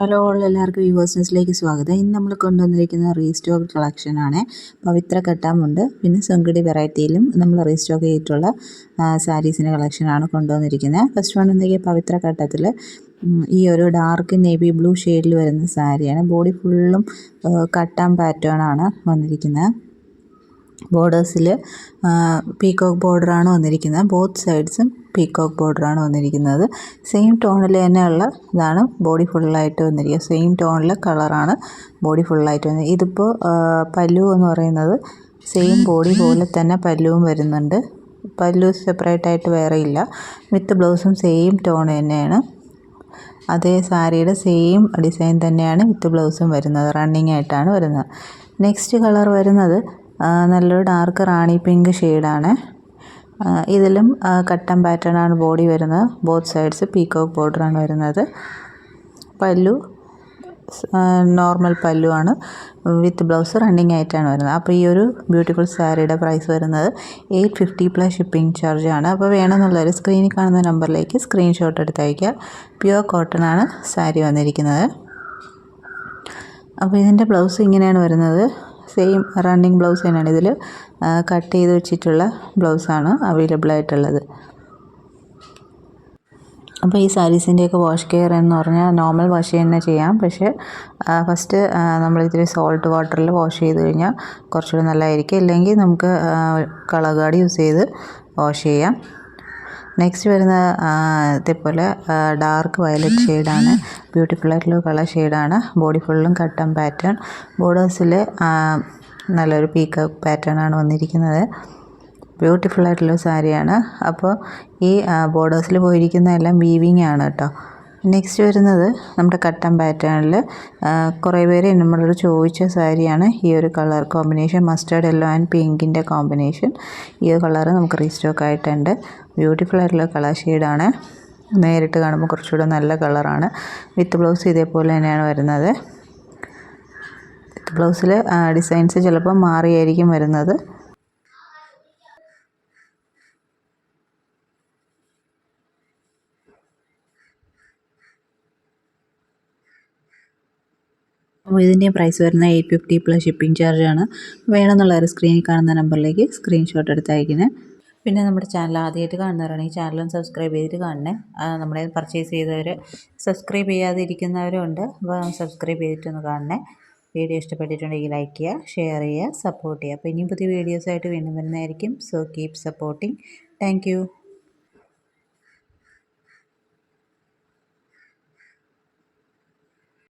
Hello എല്ലാവർക്കും viewers ന്യൂസിലേക്ക് സ്വാഗതം. ഇന്ന് നമ്മൾ കൊണ്ടുവന്നിരിക്കുന്ന റീസ്റ്റോക്ക് കളക്ഷനാണ്. പവിത്ര കട്ടാമുണ്ട്, പിന്നെ സംഗടി വെറൈറ്റിയിലും നമ്മൾ റീസ്റ്റോക്ക് ചെയ്തിട്ടുള്ള സാരീസിൻ്റെ കളക്ഷനാണ് കൊണ്ടുവന്നിരിക്കുന്നത്. ഫസ്റ്റ് വൺ എന്തൊക്കെയാണ്, പവിത്ര കട്ടത്തിൽ ഈ ഒരു ഡാർക്ക് നേവി ബ്ലൂ ഷെയ്ഡിൽ വരുന്ന സാരിയാണ്. ബോഡി ഫുള്ളും കട്ടാൻ പാറ്റേൺ ആണ് വന്നിരിക്കുന്നത്. ബോർഡേഴ്സിൽ പീക്കോക്ക് ബോർഡറാണ് വന്നിരിക്കുന്നത്. ബോത്ത് സൈഡ്സും പീക്കോക്ക് ബോർഡറാണ് വന്നിരിക്കുന്നത്. സെയിം ടോണിൽ തന്നെയുള്ള ഇതാണ് ബോഡി ഫുള്ളായിട്ട് വന്നിരിക്കുക. സെയിം ടോണിലെ കളറാണ് ബോഡി ഫുള്ളായിട്ട് വന്നത്. ഇതിപ്പോൾ പല്ലു എന്ന് പറയുന്നത് സെയിം ബോഡി പോലെ തന്നെ പല്ലുവും വരുന്നുണ്ട്. പല്ലു സെപ്പറേറ്റായിട്ട് വേറെ ഇല്ല. വിത്ത് ബ്ലൗസും സെയിം ടോൺ തന്നെയാണ്. അതേ സാരിയുടെ സെയിം ഡിസൈൻ തന്നെയാണ് വിത്ത് ബ്ലൗസും വരുന്നത്. റണ്ണിങ് ആയിട്ടാണ് വരുന്നത്. നെക്സ്റ്റ് കളർ വരുന്നത് നല്ലൊരു ഡാർക്ക് റാണി പിങ്ക് ഷെയ്ഡാണ്. ഇതിലും കട്ടൻ പാറ്റേൺ ആണ് ബോഡി വരുന്നത്. ബോത്ത് സൈഡ്സ് പീക്കോക്ക് ബോർഡറാണ് വരുന്നത്. പല്ലു നോർമൽ പല്ലു ആണ്, വിത്ത് ബ്ലൗസ് റണ്ണിങ് ആയിട്ടാണ് വരുന്നത്. അപ്പോൾ ഈ ഒരു ബ്യൂട്ടിഫുൾ സാരിയുടെ പ്രൈസ് വരുന്നത് 850 പ്ലസ് ഷിപ്പിംഗ് ചാർജ് ആണ്. അപ്പോൾ വേണമെന്നുള്ളവർ സ്ക്രീനിൽ കാണുന്ന നമ്പറിലേക്ക് സ്ക്രീൻഷോട്ട് എടുത്ത് അയയ്ക്കുക. പ്യുവർ കോട്ടൺ ആണ് സാരി വന്നിരിക്കുന്നത്. അപ്പോൾ ഇതിൻ്റെ ബ്ലൗസ് ഇങ്ങനെയാണ് വരുന്നത്. സെയിം റണ്ണിങ് ബ്ലൗസ് തന്നെയാണ്. ഇതിൽ കട്ട് ചെയ്ത് വെച്ചിട്ടുള്ള ബ്ലൗസാണ് അവൈലബിൾ ആയിട്ടുള്ളത്. അപ്പോൾ ഈ സാരീസിൻ്റെയൊക്കെ വാഷ് കെയർ എന്ന് പറഞ്ഞാൽ നോർമൽ വാഷ് തന്നെ ചെയ്യാം. പക്ഷേ ഫസ്റ്റ് നമ്മൾ ഇതിൽ സോൾട്ട് വാട്ടറിൽ വാഷ് ചെയ്ത് കഴിഞ്ഞാൽ കുറച്ചുകൂടി നല്ലതായിരിക്കും. ഇല്ലെങ്കിൽ നമുക്ക് കളർ ഗാർഡ് യൂസ് ചെയ്ത് വാഷ് ചെയ്യാം. നെക്സ്റ്റ് വരുന്ന ഇതേപോലെ ഡാർക്ക് വയലറ്റ് ഷെയ്ഡാണ്. ബ്യൂട്ടിഫുൾ ആയിട്ടുള്ള കളർ ഷെയ്ഡാണ്. ബോഡി ഫുള്ളും കട്ടൻ പാറ്റേൺ. ബോർഡേഴ്സിൽ നല്ലൊരു പീക്കോക്ക് പാറ്റേൺ ആണ് വന്നിരിക്കുന്നത്. ബ്യൂട്ടിഫുൾ ആയിട്ടുള്ള സാരിയാണ്. അപ്പോൾ ഈ ബോർഡേഴ്സിൽ പോയിരിക്കുന്നതെല്ലാം വീവിങ് ആണ് കേട്ടോ. നെക്സ്റ്റ് വരുന്നത് നമ്മുടെ കട്ടൻ പാറ്റേണിൽ കുറേ പേര് നമ്മളോട് ചോദിച്ച സാരിയാണ് ഈ ഒരു colour combination. Mustard yellow and പിങ്കിൻ്റെ കോമ്പിനേഷൻ. ഈ ഒരു കളർ നമുക്ക് റീസ്റ്റോക്ക് ആയിട്ടുണ്ട്. ബ്യൂട്ടിഫുൾ ആയിട്ടുള്ള കളർ ഷെയ്ഡാണ്. നേരിട്ട് കാണുമ്പോൾ കുറച്ചുകൂടെ നല്ല കളറാണ്. വിത്ത് ബ്ലൗസ് ഇതേപോലെ തന്നെയാണ് വരുന്നത്. വിത്ത് ബ്ലൗസിൽ ഡിസൈൻസ് ചിലപ്പോൾ മാറിയായിരിക്കും വരുന്നത്. അപ്പോൾ ഇതിൻ്റെ പ്രൈസ് വരുന്നത് 850 പ്ലസ് ഷിപ്പിംഗ് ചാർജാണ്. വേണമെന്നുള്ളവർ സ്ക്രീനിൽ കാണുന്ന നമ്പറിലേക്ക് സ്ക്രീൻഷോട്ട് എടുത്ത് അയക്കുന്നത്. പിന്നെ നമ്മുടെ ചാനൽ ആദ്യമായിട്ട് കാണുന്നവരാണെങ്കിൽ ചാനലും സബ്സ്ക്രൈബ് ചെയ്തിട്ട് കാണണേ. നമ്മളെ പർച്ചേസ് ചെയ്തവർ സബ്സ്ക്രൈബ് ചെയ്യാതെ ഇരിക്കുന്നവരും ഉണ്ട്. അപ്പോൾ സബ്സ്ക്രൈബ് ചെയ്തിട്ടൊന്ന് കാണണേ. വീഡിയോ ഇഷ്ടപ്പെട്ടിട്ടുണ്ടെങ്കിൽ ലൈക്ക് ചെയ്യുക, ഷെയർ ചെയ്യുക, സപ്പോർട്ട് ചെയ്യുക. അപ്പോൾ ഇനിയും പുതിയ വീഡിയോസായിട്ട് വീണ്ടും വരുന്നതായിരിക്കും. So keep supporting. Thank you.